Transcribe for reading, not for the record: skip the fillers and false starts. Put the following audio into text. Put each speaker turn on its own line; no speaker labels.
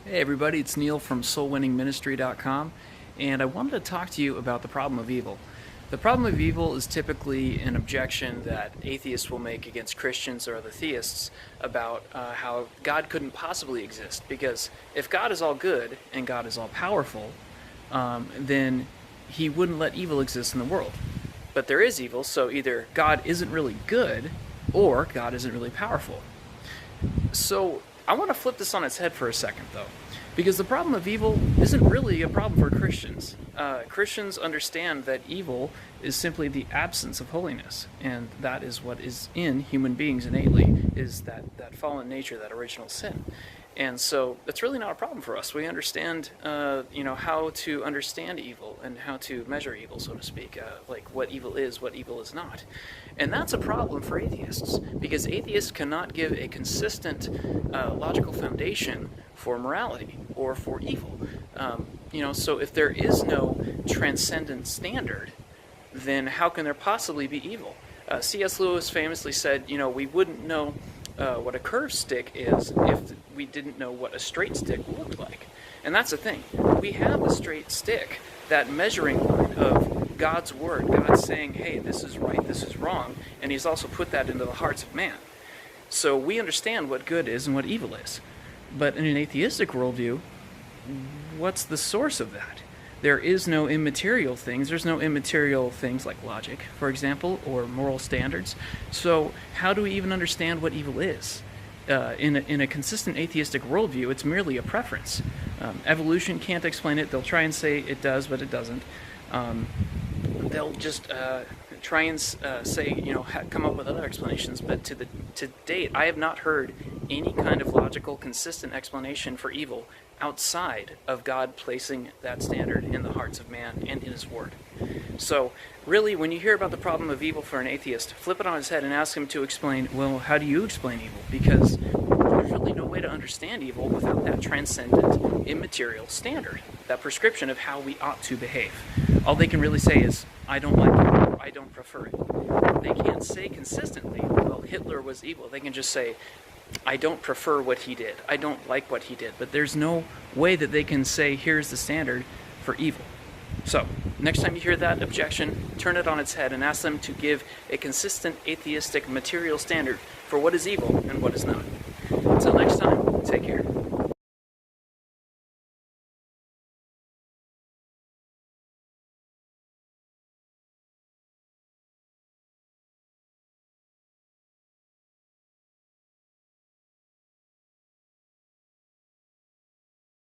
Hey everybody, it's Neil from SoulWinningMinistry.com, and I wanted to talk to you about the problem of evil. The problem of evil is typically an objection that atheists will make against Christians or other theists about how God couldn't possibly exist, because if God is all good and God is all powerful, then he wouldn't let evil exist in the world. But there is evil, so either God isn't really good or God isn't really powerful. So I want to flip this on its head for a second, though, because the problem of evil isn't really a problem for Christians. Christians understand that evil is simply the absence of holiness, and that is what is in human beings innately, is that fallen nature, that original sin. And so that's really not a problem for us. We understand, how to understand evil and how to measure evil, so to speak, like what evil is not. And that's a problem for atheists, because atheists cannot give a consistent logical foundation for morality or for evil. So if there is no transcendent standard, then how can there possibly be evil? C.S. Lewis famously said, we wouldn't know what a curved stick is if we didn't know what a straight stick looked like. And that's the thing. We have a straight stick, that measuring line of God's word, God saying, hey, this is right, this is wrong, and he's also put that into the hearts of man. So we understand what good is and what evil is. But in an atheistic worldview, what's the source of that? There is no immaterial things. There's no immaterial things like logic, for example, or moral standards. So how do we even understand what evil is? In a consistent atheistic worldview, it's merely a preference. Evolution can't explain it. They'll try and say it does, but it doesn't. They'll just try and say, come up with other explanations. But to date, I have not heard any kind of logical, consistent explanation for evil outside of God placing that standard in the hearts of man and in his word. So really, when you hear about the problem of evil for an atheist, flip it on his head and ask him to explain, well, how do you explain evil? Because there's really no way to understand evil without that transcendent, immaterial standard, that prescription of how we ought to behave. All they can really say is, I don't like it, or I don't prefer it. They can't say consistently, well, Hitler was evil. They can just say, I don't prefer what he did. I don't like what he did. But there's no way that they can say, here's the standard for evil. So, next time you hear that objection, turn it on its head and ask them to give a consistent atheistic material standard for what is evil and what is not. Until next time,